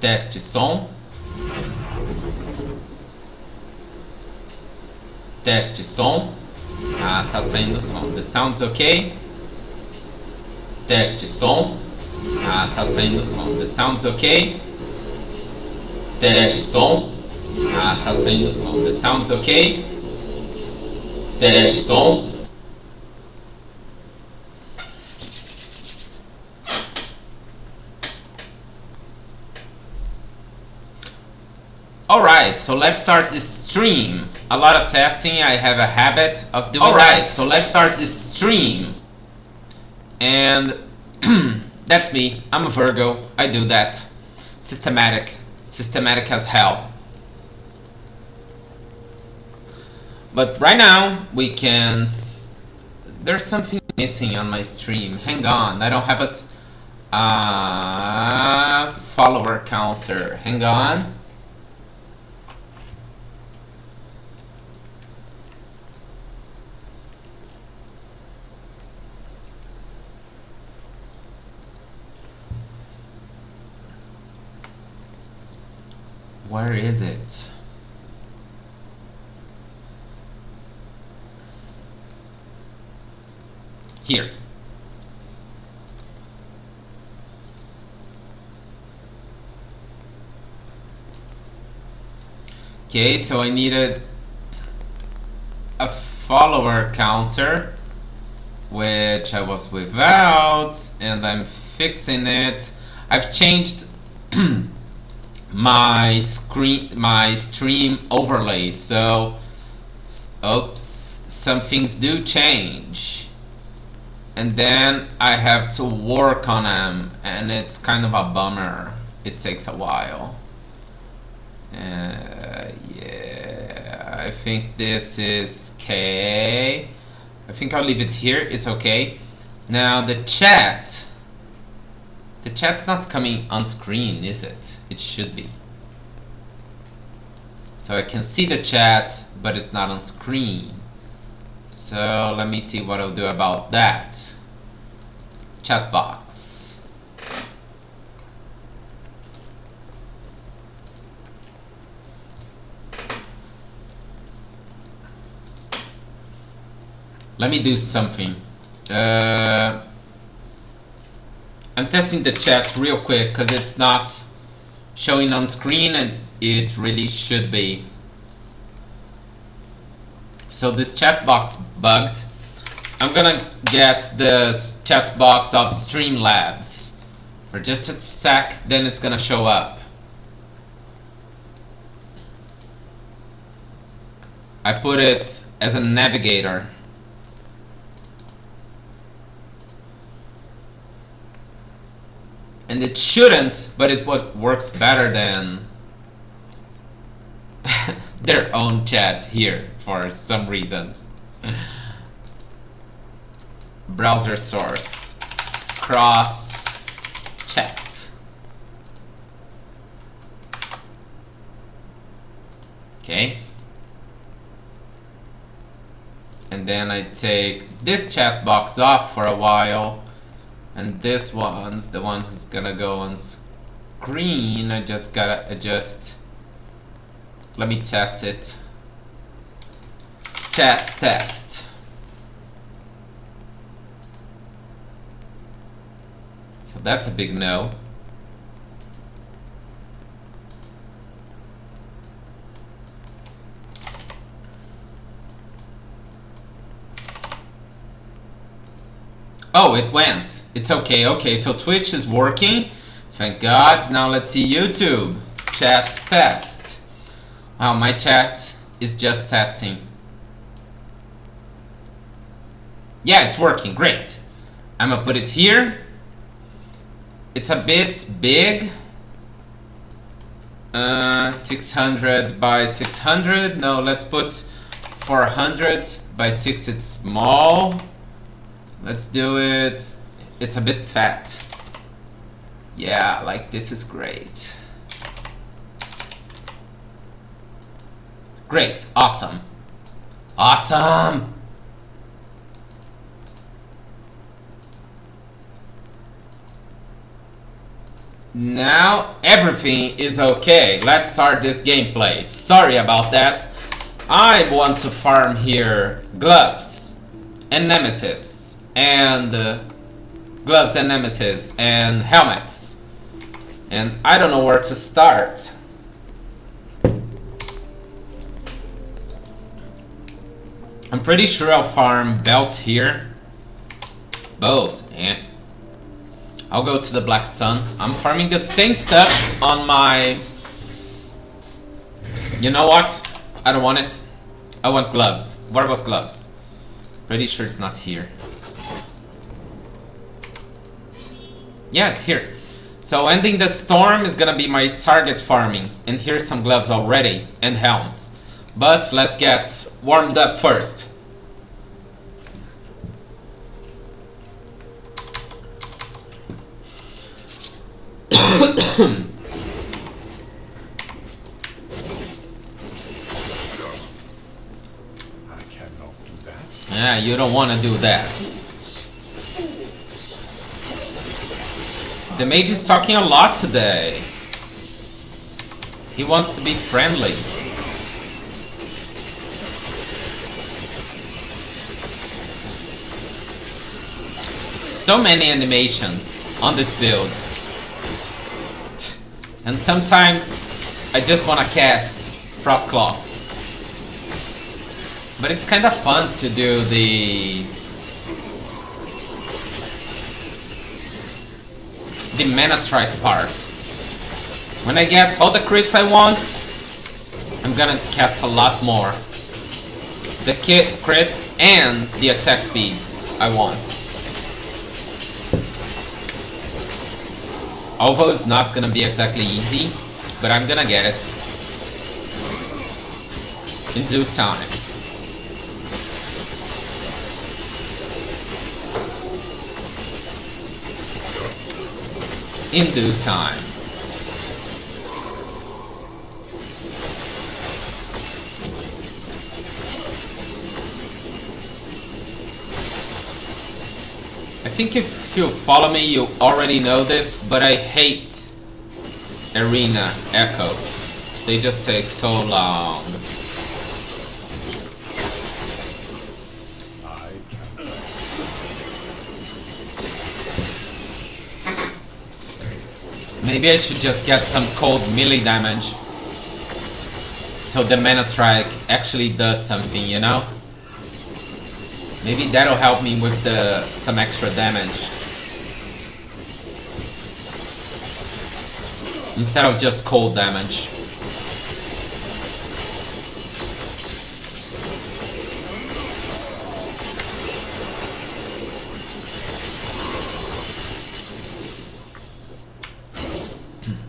Teste som. Teste som. Ah, tá saindo som. The sound's okay. Teste som. Ah, tá saindo som. The sound's okay. Teste som. Ah, tá saindo som. The sound's okay. Teste som. Alright, so let's start this stream. A lot of testing, I have a habit of doing that. So let's start this stream. And that's me. I'm a Virgo. I do that. Systematic as hell. But right now we can't. There's something missing on my stream. Hang on, I don't have a follower counter. Hang on. Where is it? Here. Okay, so I needed a follower counter, which I was without, and I'm fixing it. I've changed my stream overlay, so oops, some things do change, and then I have to work on them, and it's kind of a bummer. It takes a while. Yeah, I think this is okay. I think I'll leave it here. It's okay. Now the chat's not coming on screen, is it? It should be. So I can see the chat, but it's not on screen. So let me see what I'll do about that. Chat box. Let me do something. I'm testing the chat real quick because it's not showing on screen, and it really should be. So this chat box bugged. I'm gonna get the chat box of Streamlabs for just a sec, then it's gonna show up. I put it as a navigator. And it shouldn't, but it works better than their own chat here for some reason. Browser source. Cross chat. Okay. And then I take this chat box off for a while. And this one's the one who's gonna go on screen. I just gotta adjust. Let me test it. Chat test. So that's a big no. Oh, it went. It's okay. Okay, so Twitch is working. Thank God. Now let's see YouTube. Chat test. Wow, my chat is just testing. Yeah, it's working. Great. I'm gonna put it here. It's a bit big. 600 by 600. No, let's put 400 by 6. It's small. Let's do it. It's a bit fat. Yeah, like this is great. Great. Awesome. Awesome. Now everything is okay. Let's start this gameplay. Sorry about that. I want to farm here gloves and nemesis and gloves and nemesis and helmets. And I don't know where to start. I'm pretty sure I'll farm belt here. Bows, eh. I'll go to the Black Sun. I'm farming the same stuff on my... You know what? I don't want it. I want gloves. Where was gloves? Pretty sure it's not here. Yeah, it's here. So ending the storm is gonna be my target farming. And here's some gloves already. And helms. But let's get warmed up first. Yeah, you don't want to do that. The mage is talking a lot today. He wants to be friendly. So many animations on this build. And sometimes I just want to cast Frostclaw. But it's kind of fun to do the mana strike part. When I get all the crits I want, I'm gonna cast a lot more. The crits and the attack speed I want. Although it's not gonna be exactly easy, but I'm gonna get it in due time. In due time. I think if you follow me, you already know this, but I hate arena echoes. They just take so long. Maybe I should just get some cold melee damage so the mana strike actually does something, you know? Maybe that'll help me with some extra damage. Instead of just cold damage.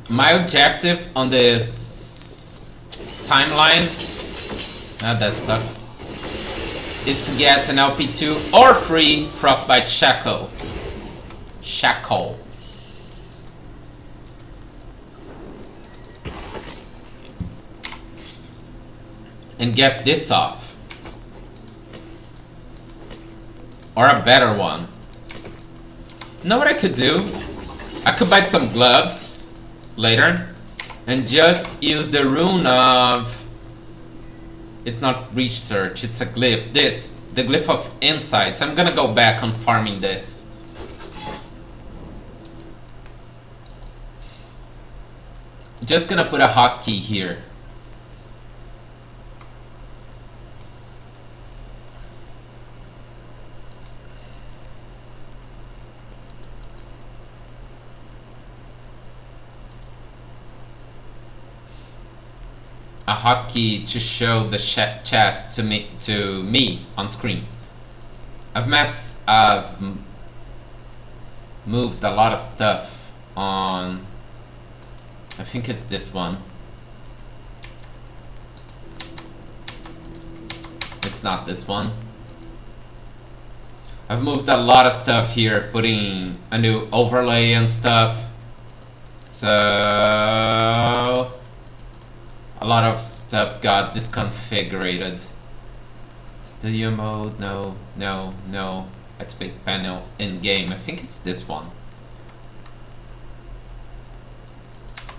My objective on this timeline, that sucks, is to get an LP2 or free Frostbite Shackles. And get this off. Or a better one. You know what I could do? I could buy some gloves later and just use the rune of... It's not research, it's a glyph. The glyph of insights. I'm gonna go back on farming this. Just gonna put a hotkey here. A hotkey to show the chat to me on screen. I've moved a lot of stuff on. I think it's this one. It's not this one. I've moved a lot of stuff here, putting a new overlay and stuff. So a lot of stuff got disconfigured. Studio mode, no. Activate panel in game. I think it's this one.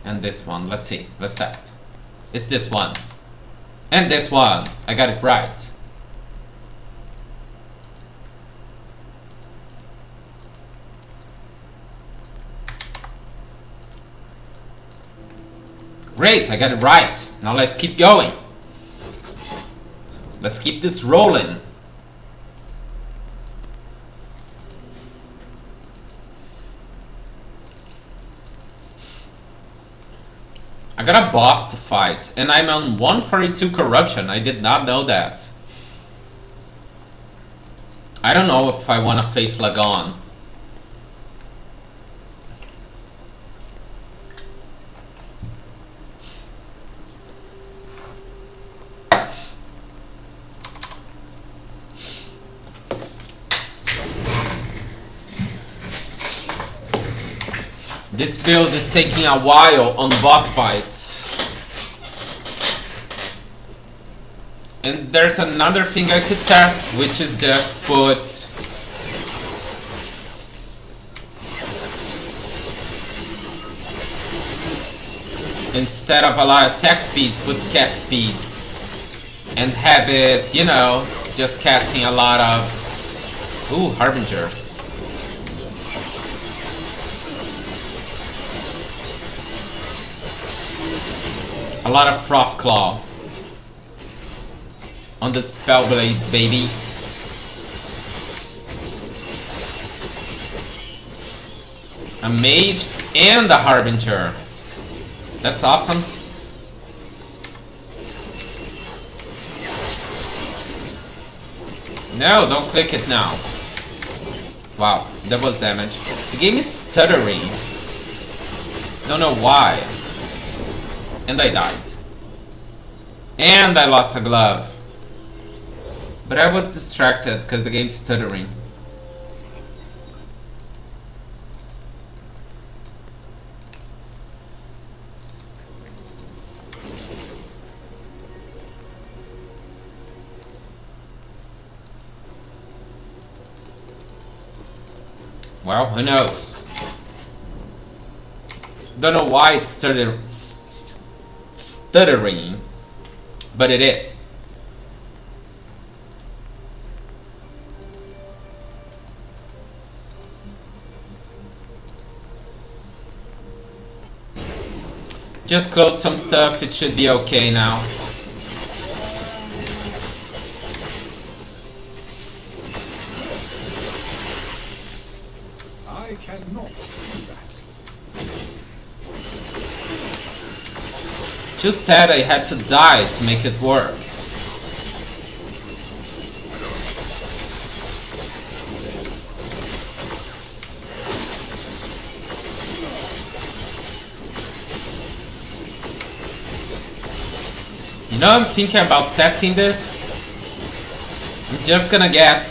And this one. Let's see. Let's test. It's this one. And this one. I got it right. Great, I got it right. Now let's keep going. Let's keep this rolling. I got a boss to fight, and I'm on 142 corruption. I did not know that. I don't know if I want to face Lagon. This build is taking a while on boss fights. And there's another thing I could test, which is just put instead of a lot of attack speed, put cast speed. And have it, you know, just casting a lot of... Ooh, Harbinger. A lot of Frost Claw on the spellblade, baby. A mage and a harbinger. That's awesome. No, don't click it now. Wow, that was damage. The game is stuttering. Don't know why. And I died. And I lost a glove. But I was distracted because the game's stuttering. Well, who knows? Don't know why it's stuttering, but it is. Just close some stuff, it should be okay now. I cannot do that. Just said I had to die to make it work. You know, I'm thinking about testing this. I'm just gonna get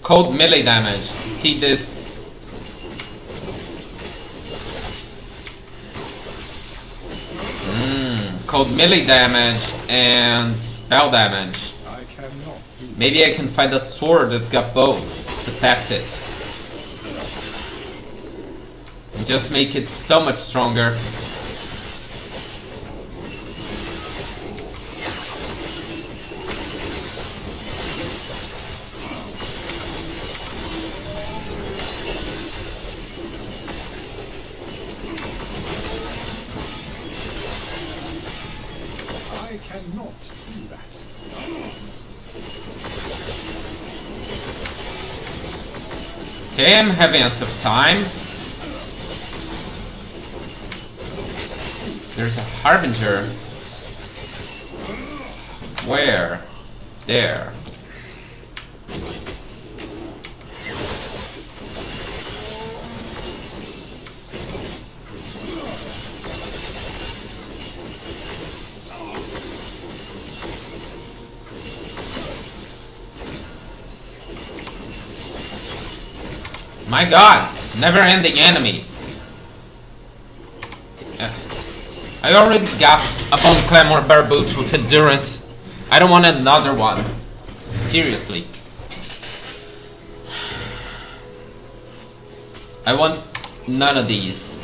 cold melee damage to see this. Cold melee damage and spell damage. Maybe I can find a sword that's got both to test it. And just make it so much stronger. I cannot do that. Okay, I'm having a tough time. There's a harbinger. Where? There. My god, never-ending enemies. I already got a Bone Clamor Bear Boot with endurance. I don't want another one. Seriously. I want none of these.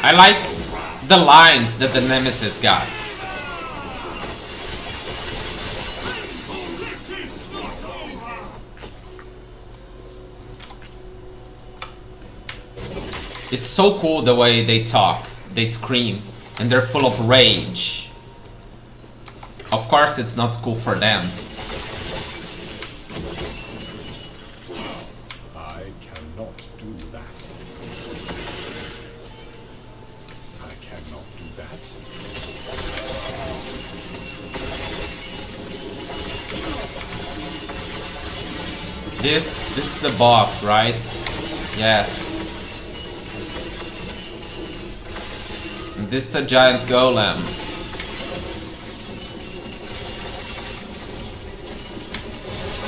I like the lines that the nemesis got. It's so cool the way they talk, they scream, and they're full of rage. Of course it's not cool for them. I cannot do that. I cannot do that. This is the boss, right? Yes. And this is a giant golem.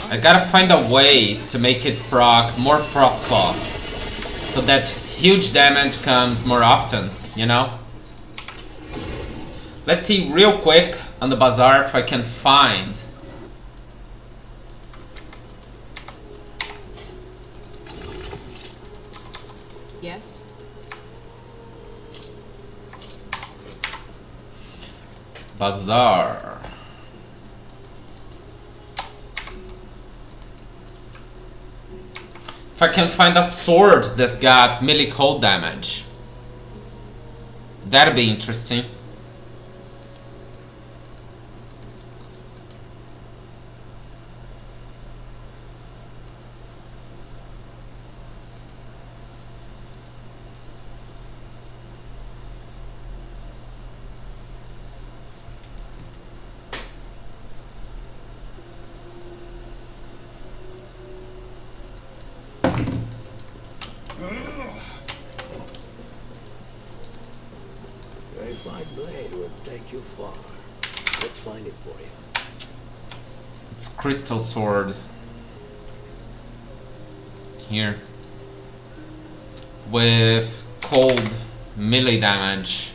I gotta find a way to make it proc more frostclaw, so that huge damage comes more often, you know? Let's see real quick on the bazaar if I can find Yes. bazaar. If I can find a sword that's got melee cold damage. That'd be interesting. A fine blade will take you far. Let's find it for you. It's crystal sword. Here. With cold melee damage.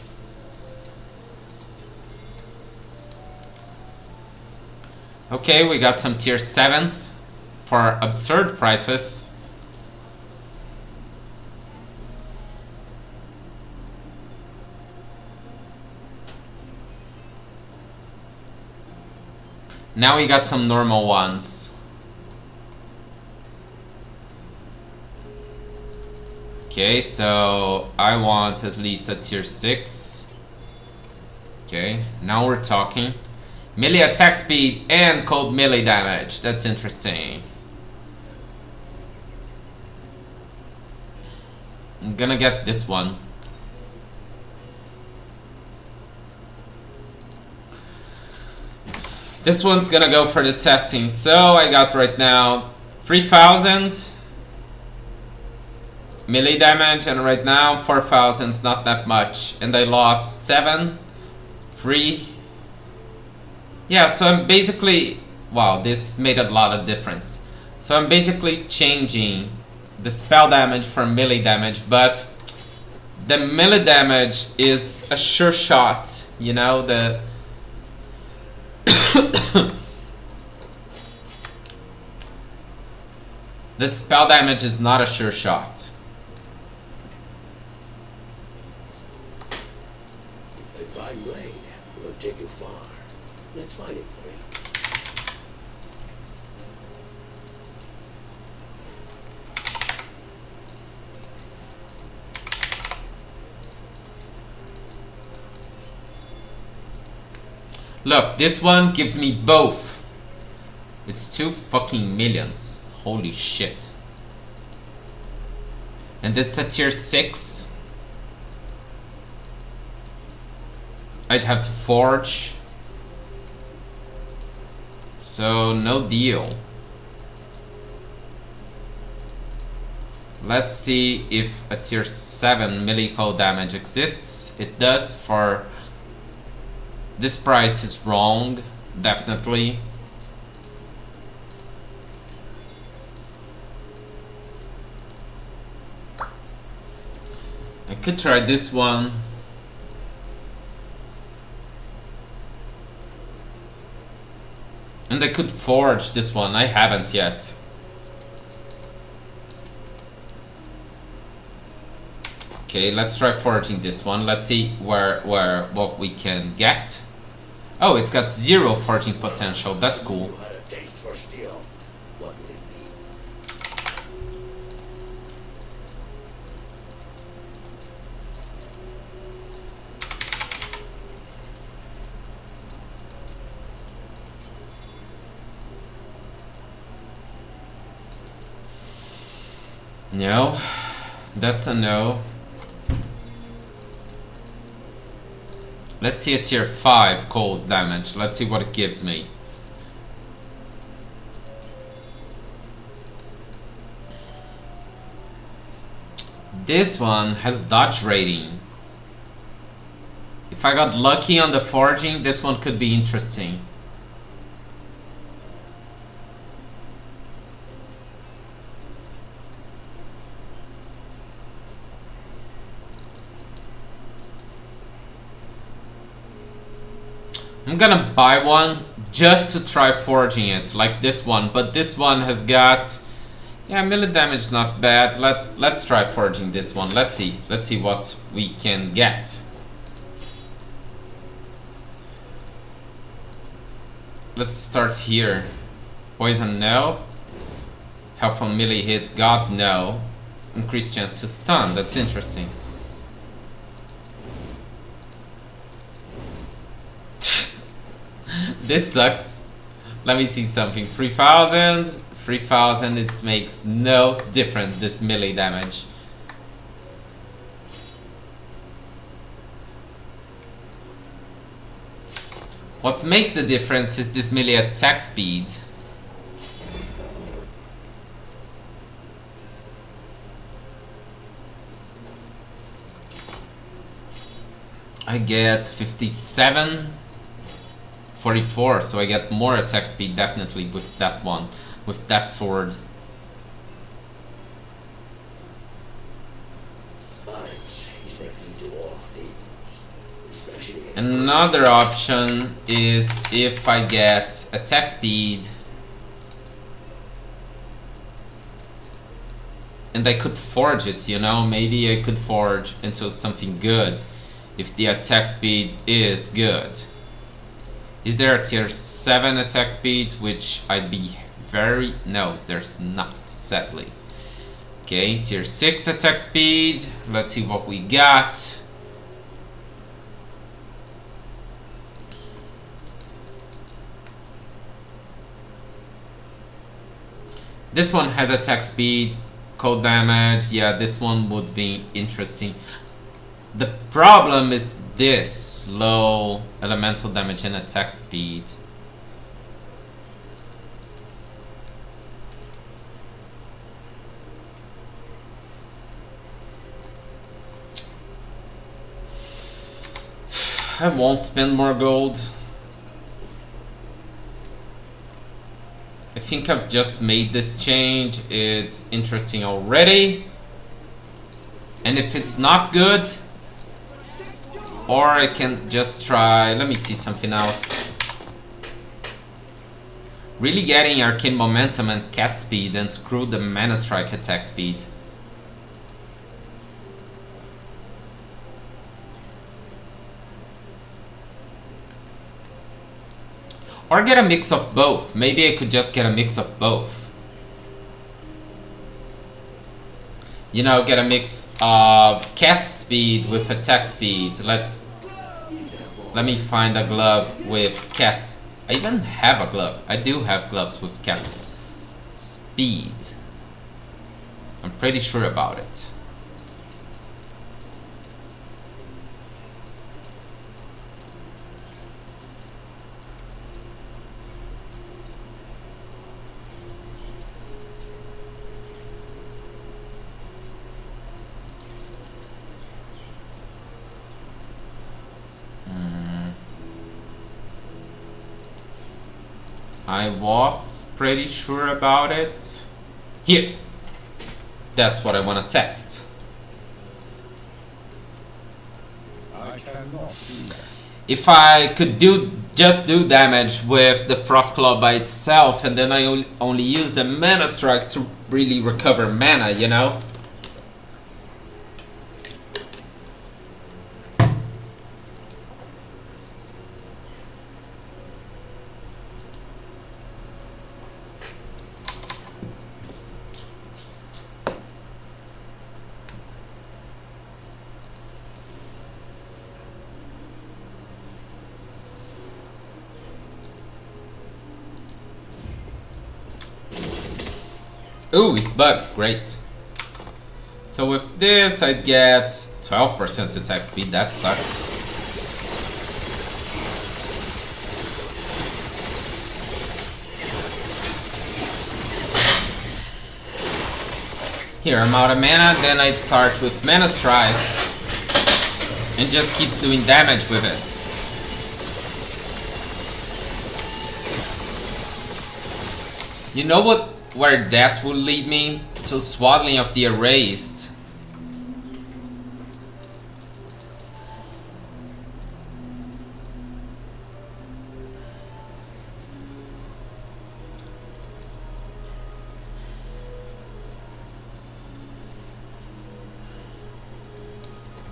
Okay, we got some tier 7th for absurd prices. Now we got some normal ones. Okay, so I want at least a tier 6. Okay, now we're talking. Melee attack speed and cold melee damage. That's interesting. I'm gonna get this one. This one's gonna go for the testing. So I got right now 3000 melee damage, and right now 4000 is not that much. And I lost 7, 3. Yeah, so I'm basically... Wow, this made a lot of difference. So I'm basically changing the spell damage for melee damage, but the melee damage is a sure shot, you know, the... The spell damage is not a sure shot. A fine blade will take you far. Let's find it for you. Look, this one gives me both. It's 2 fucking millions. Holy shit. And this is a tier 6. I'd have to forge. So, no deal. Let's see if a tier 7 melee cold damage exists. It does. For this price is wrong, definitely. I could try this one. And I could forge this one. I haven't yet. Okay, let's try foraging this one. Let's see what we can get. Oh, it's got 0 foraging potential. That's cool. You had a taste for steel. What will it be? No, that's a no. Let's see a tier 5 cold damage. Let's see what it gives me. This one has dodge rating. If I got lucky on the foraging, this one could be interesting. I'm gonna buy one just to try foraging it, like this one. But this one has got, yeah, melee damage not bad. Let's try foraging this one. Let's see what we can get. Let's start here. Poison, no. Health on melee hit, God, no. Increased chance to stun, that's interesting. This sucks. Let me see something. 3000, 3000, it makes no difference, this melee damage. What makes the difference is this melee attack speed. I get 57, 44, so I get more attack speed definitely with that one, with that sword. Another option is if I get attack speed and I could forge it, you know, maybe I could forge into something good if the attack speed is good. Is there a tier 7 attack speed, which I'd be very... No, there's not, sadly. Okay, tier 6 attack speed. Let's see what we got. This one has attack speed, cold damage. Yeah, this one would be interesting. The problem is this low elemental damage and attack speed. I won't spend more gold. I think I've just made this change. It's interesting already. And if it's not good, or I can just try, let me see something else. Really getting arcane momentum and cast speed and screw the mana strike attack speed. Or get a mix of both. Maybe I could just get a mix of both. You know, get a mix of cast speed with attack speed. Let me find a glove with cast. I even have a glove. I do have gloves with cast speed. I'm pretty sure about it. I was pretty sure about it. Here. That's what I want to test. I cannot do that. If I could just do damage with the Frost Claw by itself, and then I only use the mana strike to really recover mana, you know? Ooh, it bugged, great. So with this I'd get 12% attack speed, that sucks. Here, I'm out of mana, then I'd start with Mana Strike and just keep doing damage with it. You know where that will lead me? To Swaddling of the Erased.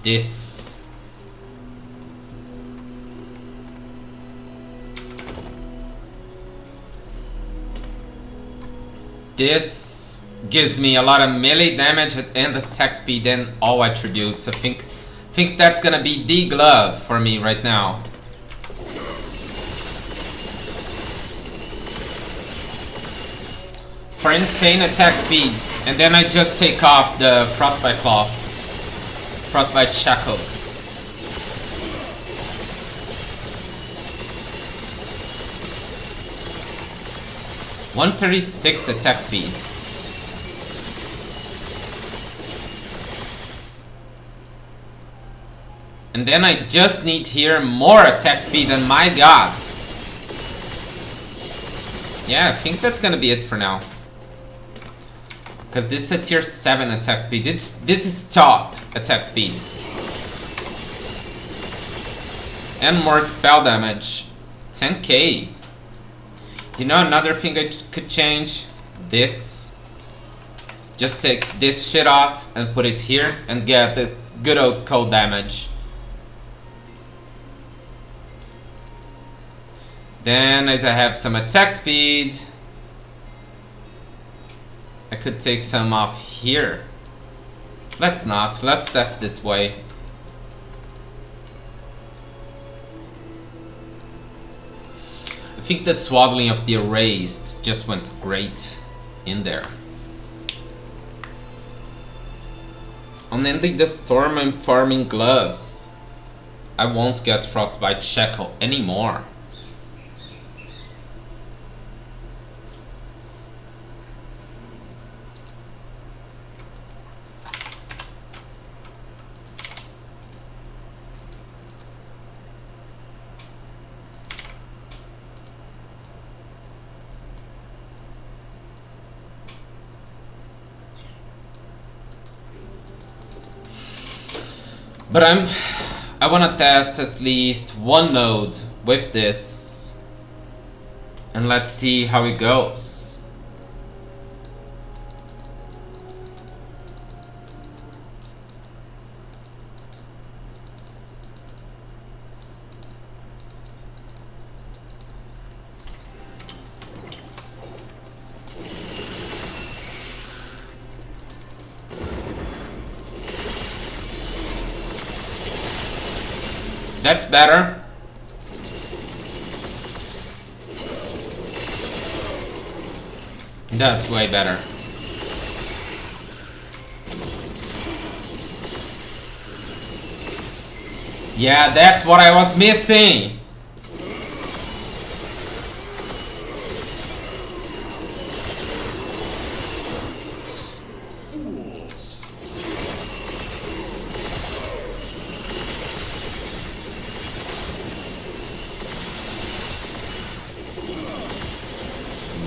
This. This gives me a lot of melee damage and attack speed and all attributes. I think that's gonna be the glove for me right now. For insane attack speed, and then I just take off the frostbite cloth, frostbite shackles. (136) attack speed. And then I just need here more attack speed, and my god. Yeah, I think that's gonna be it for now. Because this is a tier 7 attack speed. This is top attack speed. And more spell damage. 10k. You know another thing I could change? This. Just take this shit off and put it here and get the good old cold damage. Then as I have some attack speed, I could take some off here. Let's not. Let's test this way. I think the Swaddling of the Erased just went great in there. Unending the Storm and Farming Gloves. I won't get Frostbite Shackle anymore. But I wanna test at least one node with this. And let's see how it goes. That's better. That's way better. Yeah, that's what I was missing.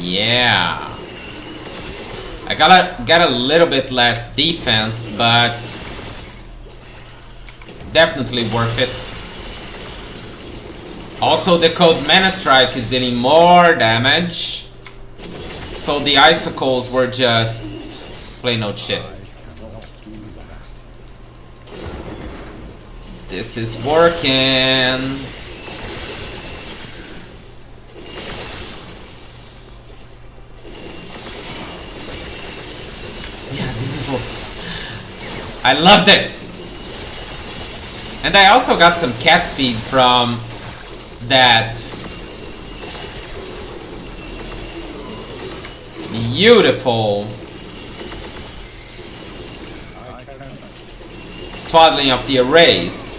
Yeah, I got a little bit less defense, but definitely worth it. Also, the cold Mana Strike is dealing more damage, so the icicles were just plain old shit. This is working. I loved it! And I also got some cast speed from that beautiful Swaddling of the Erased.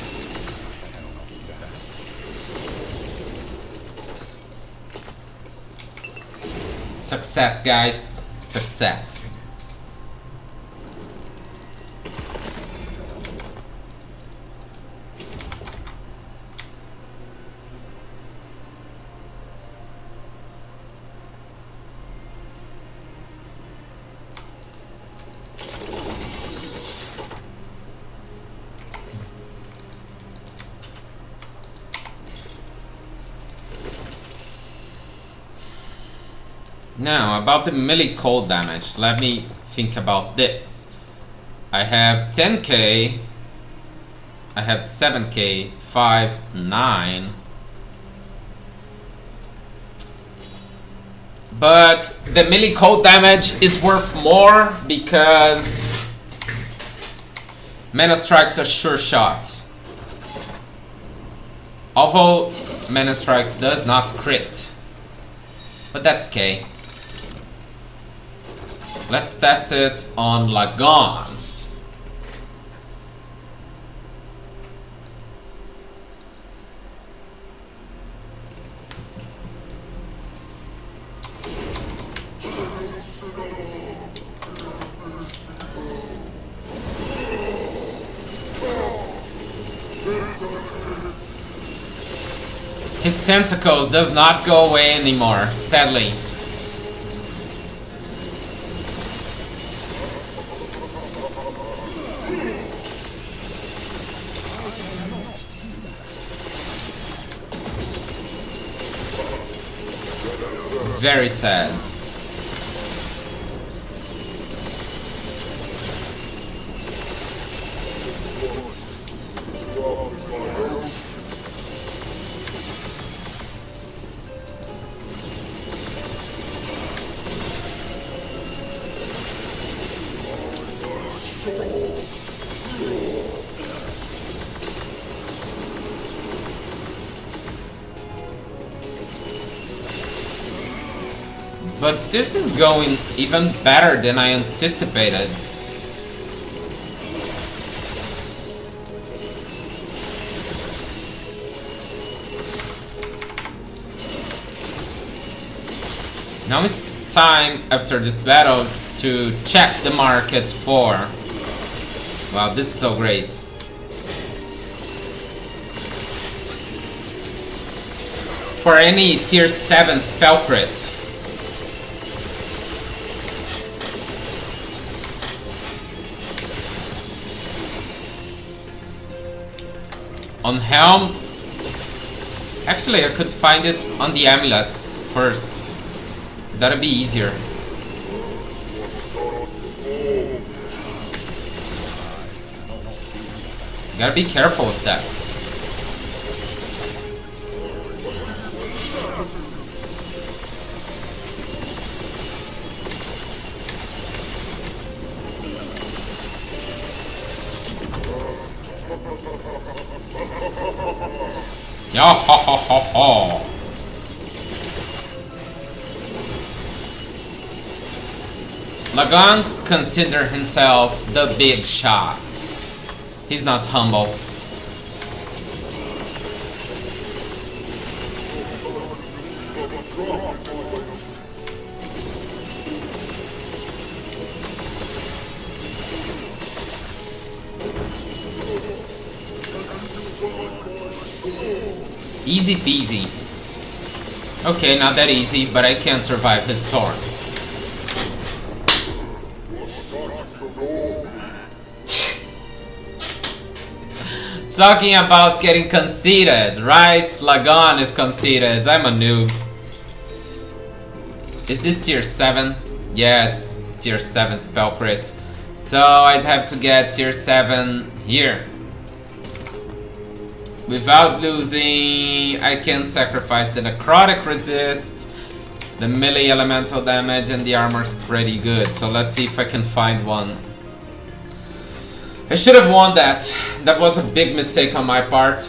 Success, guys. Success. Now, about the melee cold damage, let me think about this. I have 10k, I have 7k, 5, 9. But the melee cold damage is worth more because Mana Strike's a sure shot. Although Mana Strike does not crit. But that's K. Let's test it on Lagon. His tentacles does not go away anymore, sadly. Very sad. But this is going even better than I anticipated. Now it's time, after this battle, to check the market for... Wow, this is so great. For any tier 7 spell crit. On helms, actually I could find it on the amulets first. That'd be easier. Gotta be careful with that. Yo ho ho ho ho. Lagans considers himself the big shot. He's not humble. Easy peasy. Okay, not that easy, but I can survive his storms. Talking about getting conceited, right? Lagon is conceited. I'm a noob. Is this tier 7? Yeah, it's tier 7 spell crit. So I'd have to get tier 7 here. Without losing, I can sacrifice the necrotic resist, the melee elemental damage, and the armor's pretty good. So let's see if I can find one. I should have won that. That was a big mistake on my part.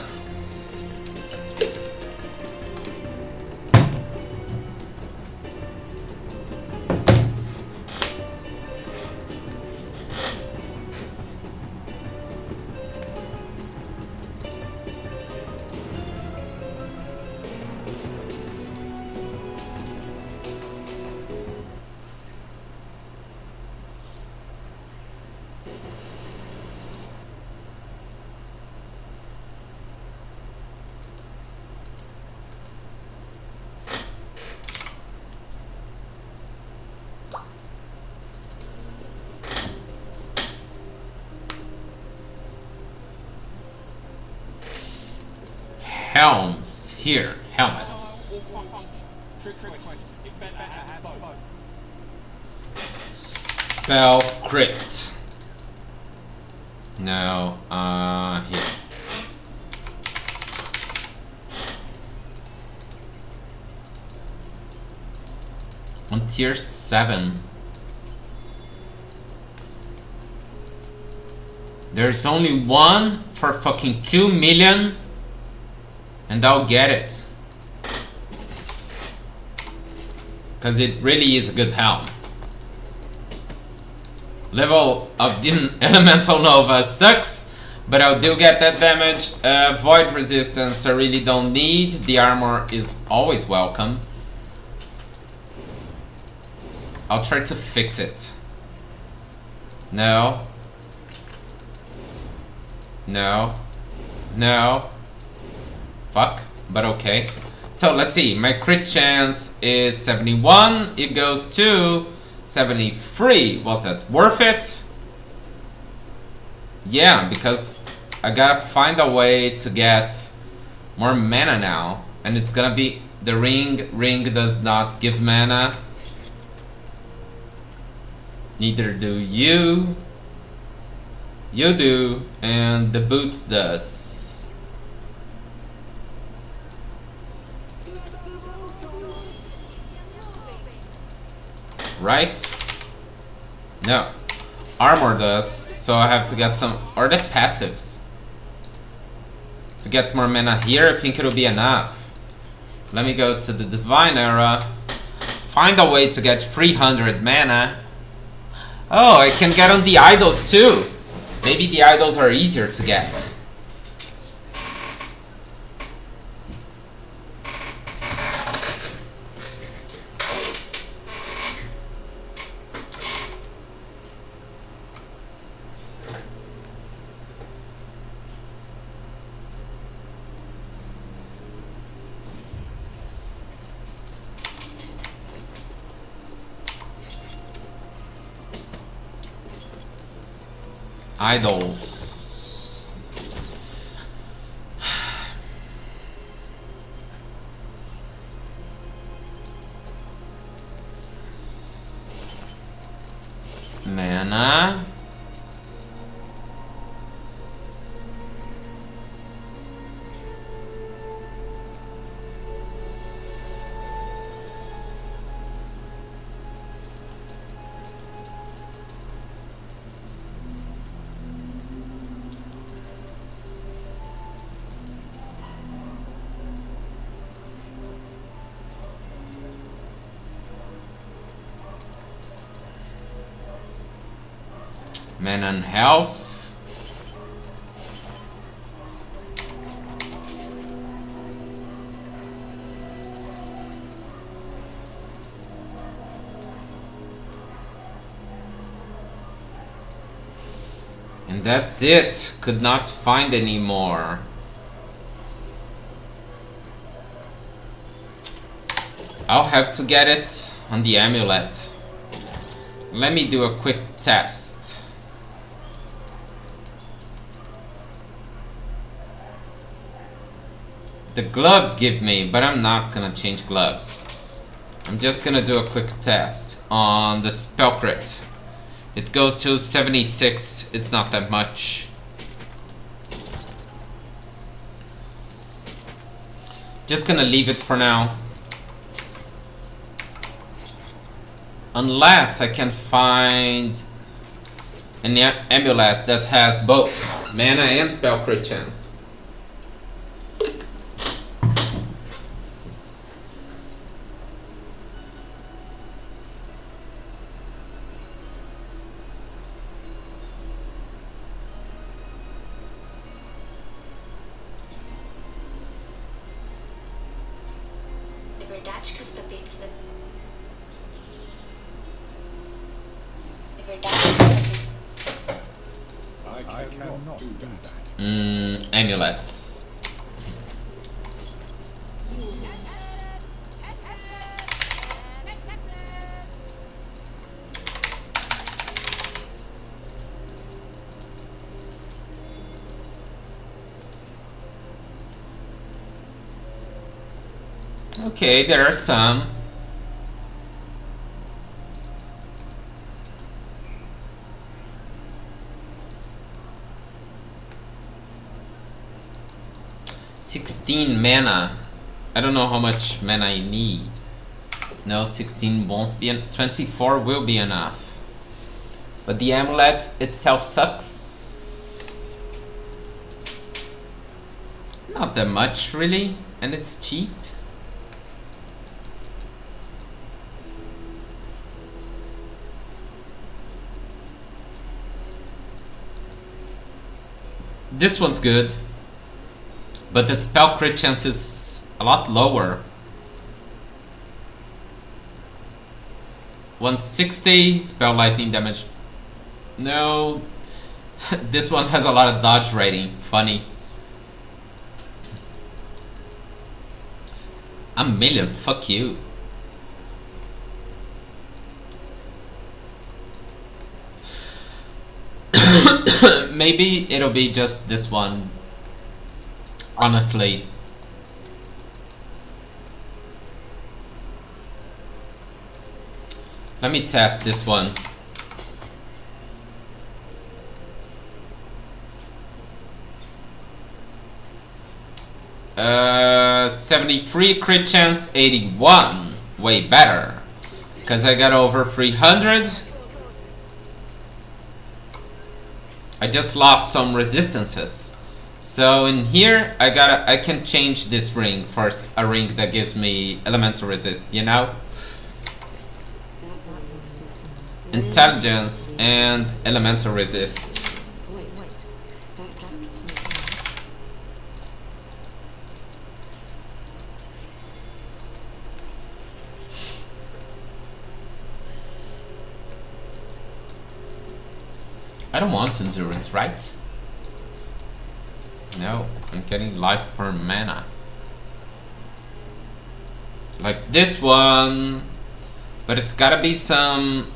Helms. Here. Helmets. Spell crit. No, here. On tier 7. There's only one for fucking 2 million. And I'll get it. Because it really is a good helm. Level of the Elemental Nova sucks, but I do get that damage. Void resistance I really don't need. The armor is always welcome. I'll try to fix it. No. No. No. Fuck, but okay. So let's see, my crit chance is 71, it goes to 73. Was that worth it? Yeah, because I gotta find a way to get more mana now. And it's gonna be the ring. Ring does not give mana. Neither do you. You do, and the boots does. Right? No. Armor does, so I have to get some... Or the passives. To get more mana here, I think it'll be enough. Let me go to the Divine Era. Find a way to get 300 mana. Oh, I can get on the idols too. Maybe the idols are easier to get. Idols. Mana. Mana and health. And that's it. Could not find any more. I'll have to get it on the amulet. Let me do a quick test. The gloves give me, but I'm not gonna change gloves. I'm just gonna do a quick test on the spell crit. It goes to 76, it's not that much. Just gonna leave it for now. Unless I can find an amulet that has both mana and spell crit chance. cannot do that. Amulets. Okay, there are some. $16 mana. I don't know how much mana I need. No, 16 won't be. 24 will be enough. But the amulet itself sucks. Not that much, really, and it's cheap. This one's good, but the spell crit chance is a lot lower. 160 spell lightning damage. No, this one has a lot of dodge rating. Funny. A million, fuck you. Maybe it'll be just this one. Honestly. Let me test this one. Uh, 73 crit chance, 81. Way better. Because I got over 300. I just lost some resistances. So in here, I can change this ring for a ring that gives me elemental resist, you know? Intelligence and elemental resist. I don't want endurance, right? No, I'm getting life per mana. Like this one. But it's gotta be some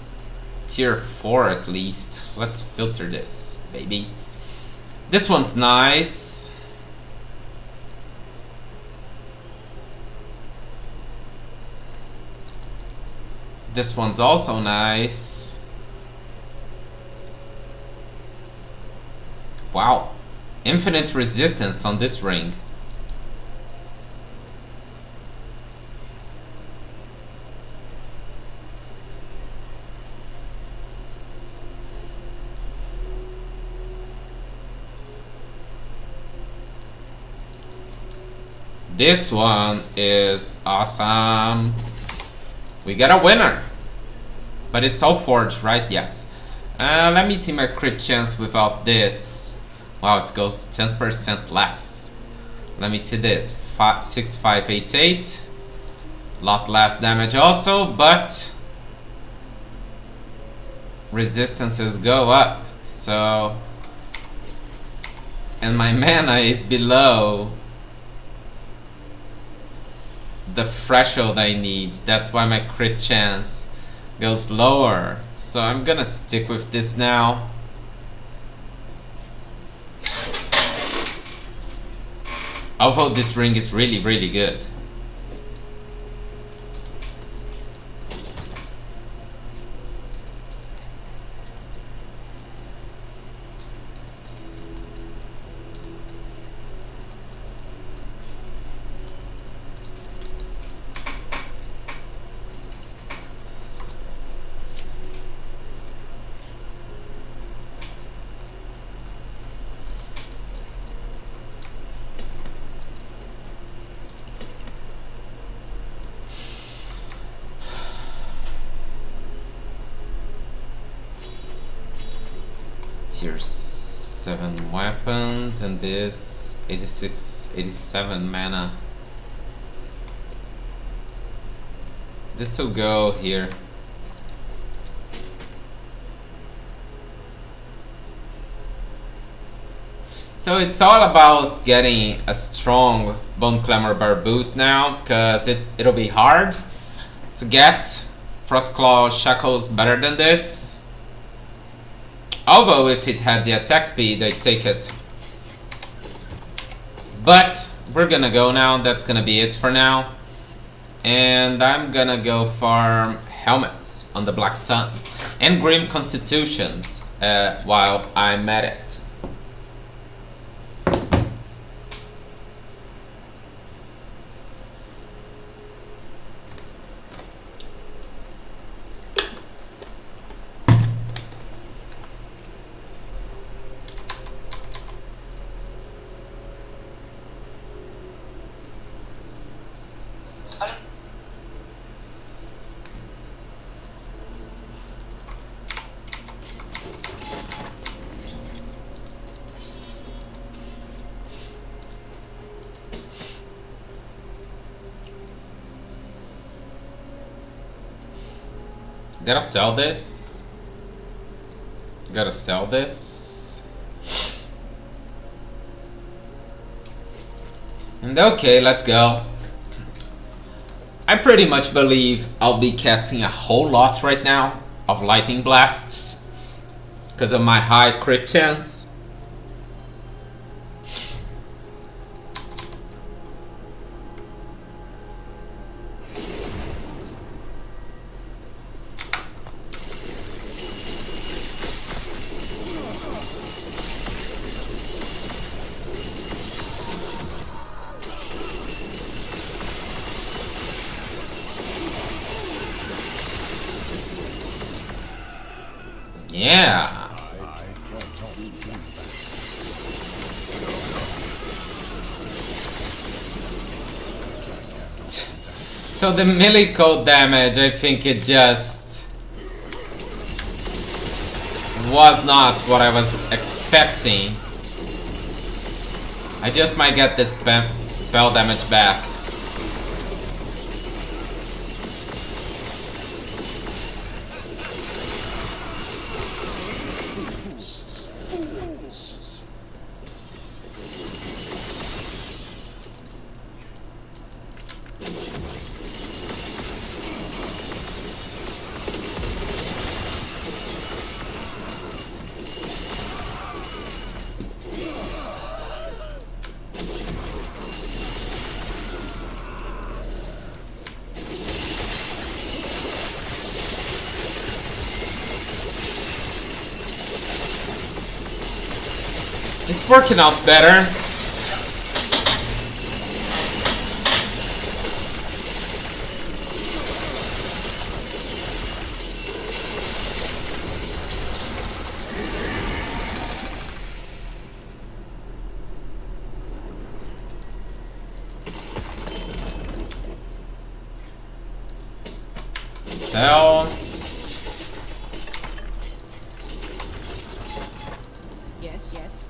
tier 4 at least. Let's filter this, baby. This one's nice. This one's also nice. Wow, infinite resistance on this ring. This one is awesome. We got a winner. But it's all forged, right? Yes. Let me see my crit chance without this. Wow, it goes 10% less. Let me see this. 6588. Lot less damage also, but resistances go up. So, and my mana is below the threshold I need. That's why my crit chance goes lower. So I'm gonna stick with this now. Although this ring is really, really good. Tier 7 weapons and this 87 mana. This will go here. So it's all about getting a strong Bone Clamor Barboot now, because it'll be hard to get Frostclaw Shackles better than this. Although if it had the attack speed, I'd take it. But we're gonna go now, that's gonna be it for now. And I'm gonna go farm helmets on the Black Sun and Grim Constitutions while I'm at it. Gotta sell this. Gotta sell this. And okay, let's go. I pretty much believe I'll be casting a whole lot right now of lightning blasts because of my high crit chance. Yeah. So the melee cold damage, I think it just was not what I was expecting. I just might get this spell damage back. It's working out better. Sell. Yes, yes.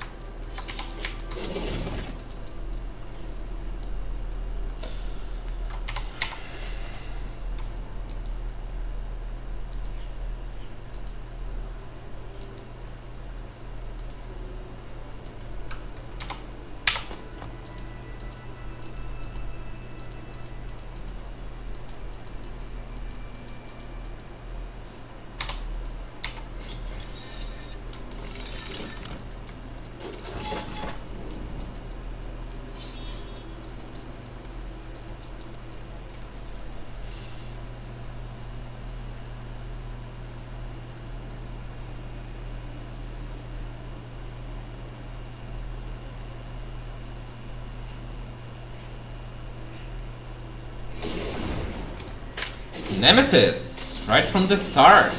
Nemesis, right from the start.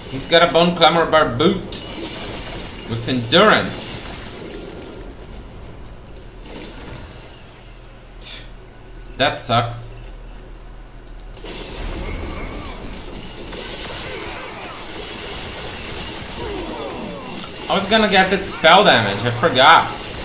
He's got a Bone Clamor Barboot with endurance. That sucks. I was gonna get the spell damage, I forgot.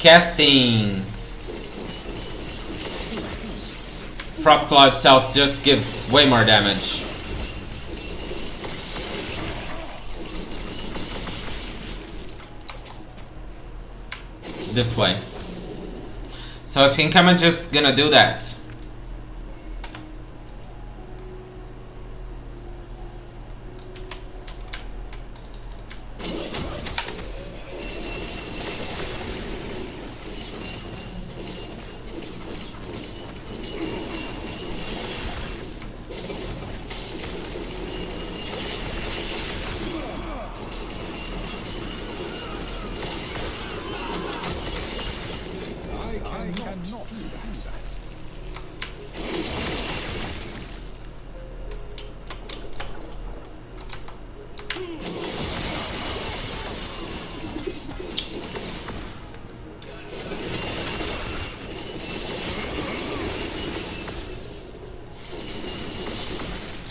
Casting. Frostclaw itself just gives way more damage. This way. So I think I'm just gonna do that.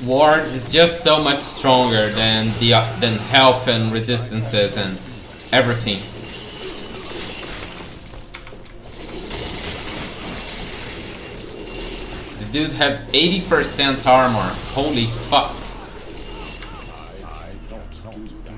Wards is just so much stronger than health and resistances and everything. The dude has 80% armor. Holy fuck. I don't do that.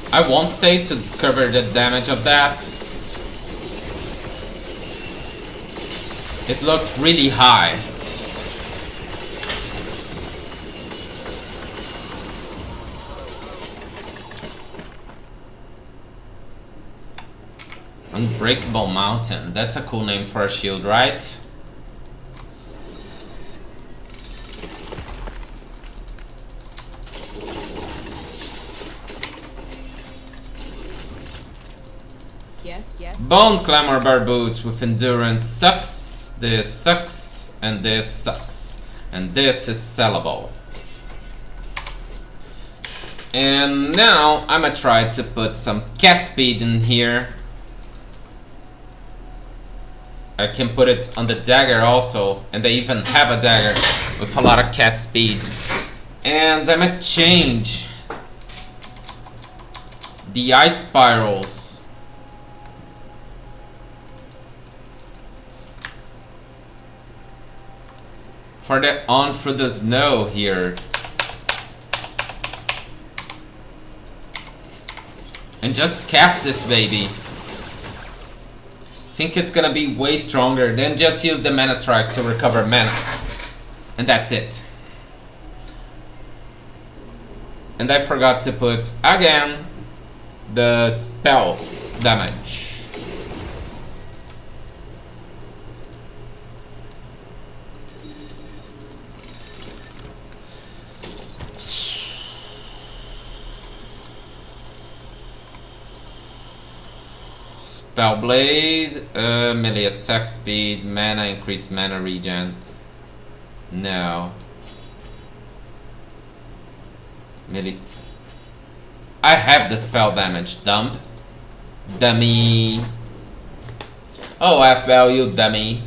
I won't stay to discover the damage of that. It looked really high. Unbreakable Mountain. That's a cool name for a shield, right? Yes, yes. Bone Clamor Bar Boots with endurance sucks. This sucks. And this sucks. And this is sellable. And now I'm gonna try to put some cast speed in here. I can put it on the dagger also, and they even have a dagger with a lot of cast speed. And I'm gonna change the ice spirals for the On Through the Snow here. And just cast this baby. Think it's gonna be way stronger than just use the Mana Strike to recover mana. And that's it. And I forgot to put, again, the spell damage. Spellblade, melee attack speed, mana increase, mana regen. No. Melee. I have the spell damage, dump. Dummy. Oh, F value, dummy.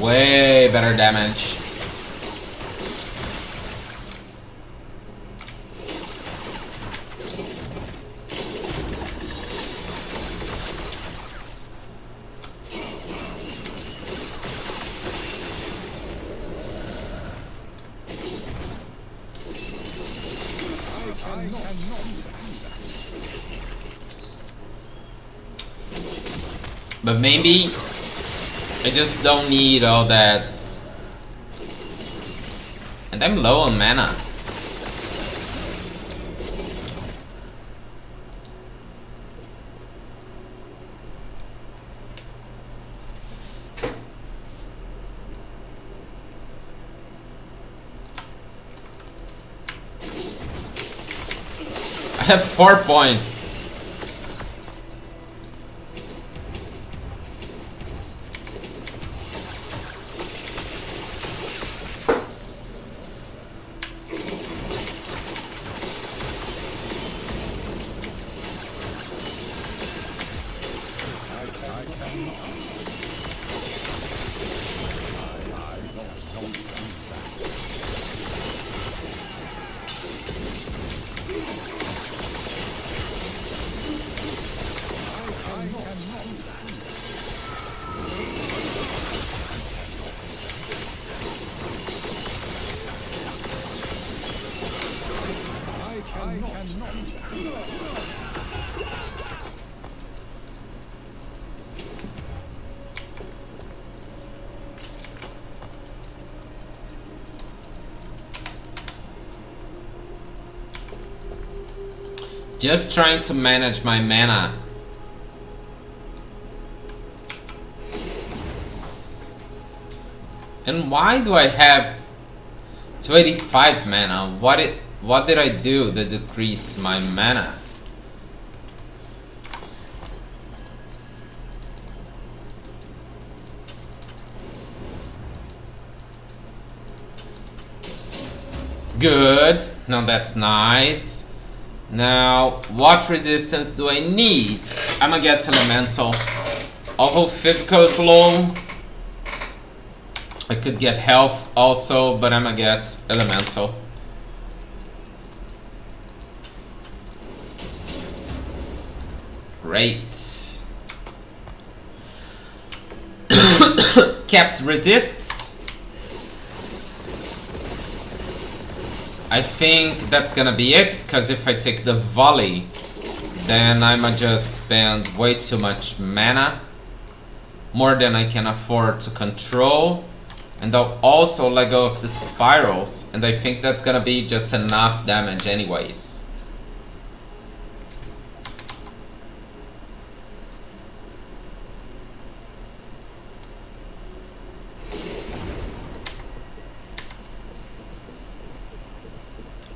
Way better damage. But maybe I just don't need all that. And I'm low on mana. have 4 points. Just trying to manage my mana. And why do I have 285 mana? What did I do that decreased my mana? Good. Now that's nice. Now, what resistance do I need? I'ma get elemental. Although physical is low, I could get health also, but I'ma get elemental. Great. Kept resists. I think that's gonna be it, because if I take the volley, then I'ma just spend way too much mana. More than I can afford to control. And I'll also let go of the spirals, and I think that's gonna be just enough damage anyways.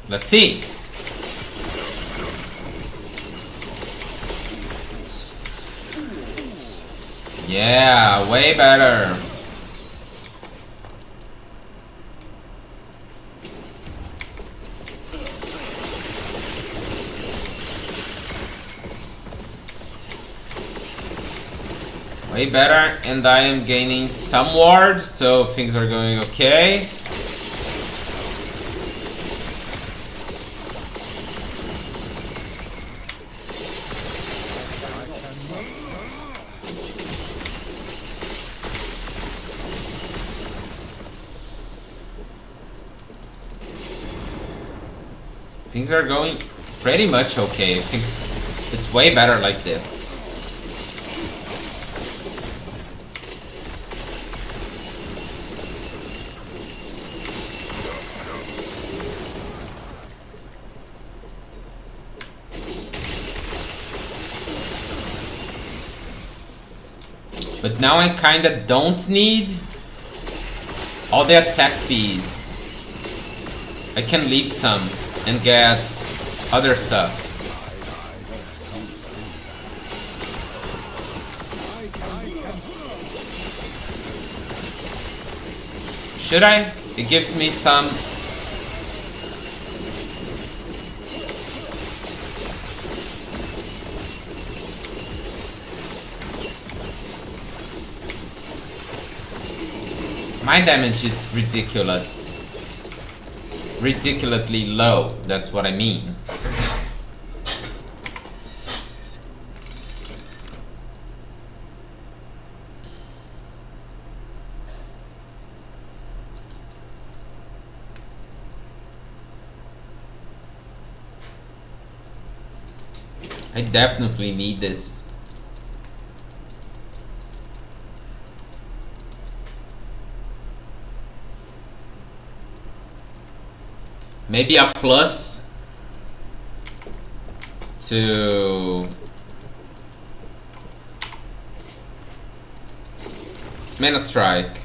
Let's see. Yeah, way better. Way better, and I am gaining some ward, so things are going okay. Things are going pretty much okay. I think it's way better like this. But now I kinda don't need all the attack speed. I can leave some and get other stuff. Should I? It gives me some. My damage is ridiculous. Ridiculously low, that's what I mean. I definitely need this. Maybe a plus to Mana Strike.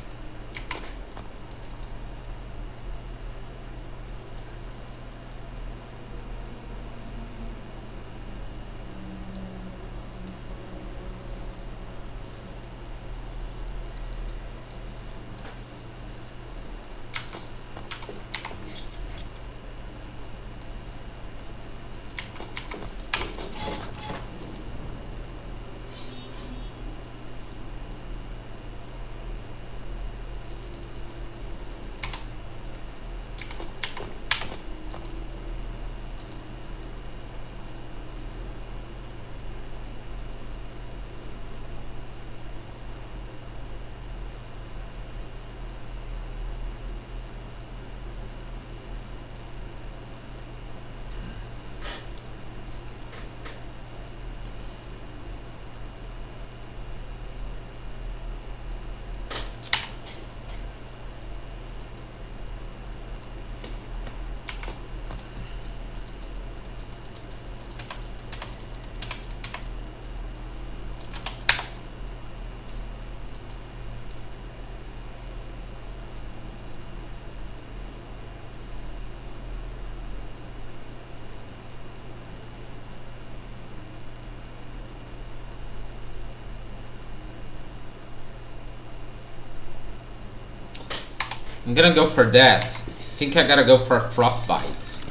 I'm gonna go for that. I think I gotta go for a frostbite.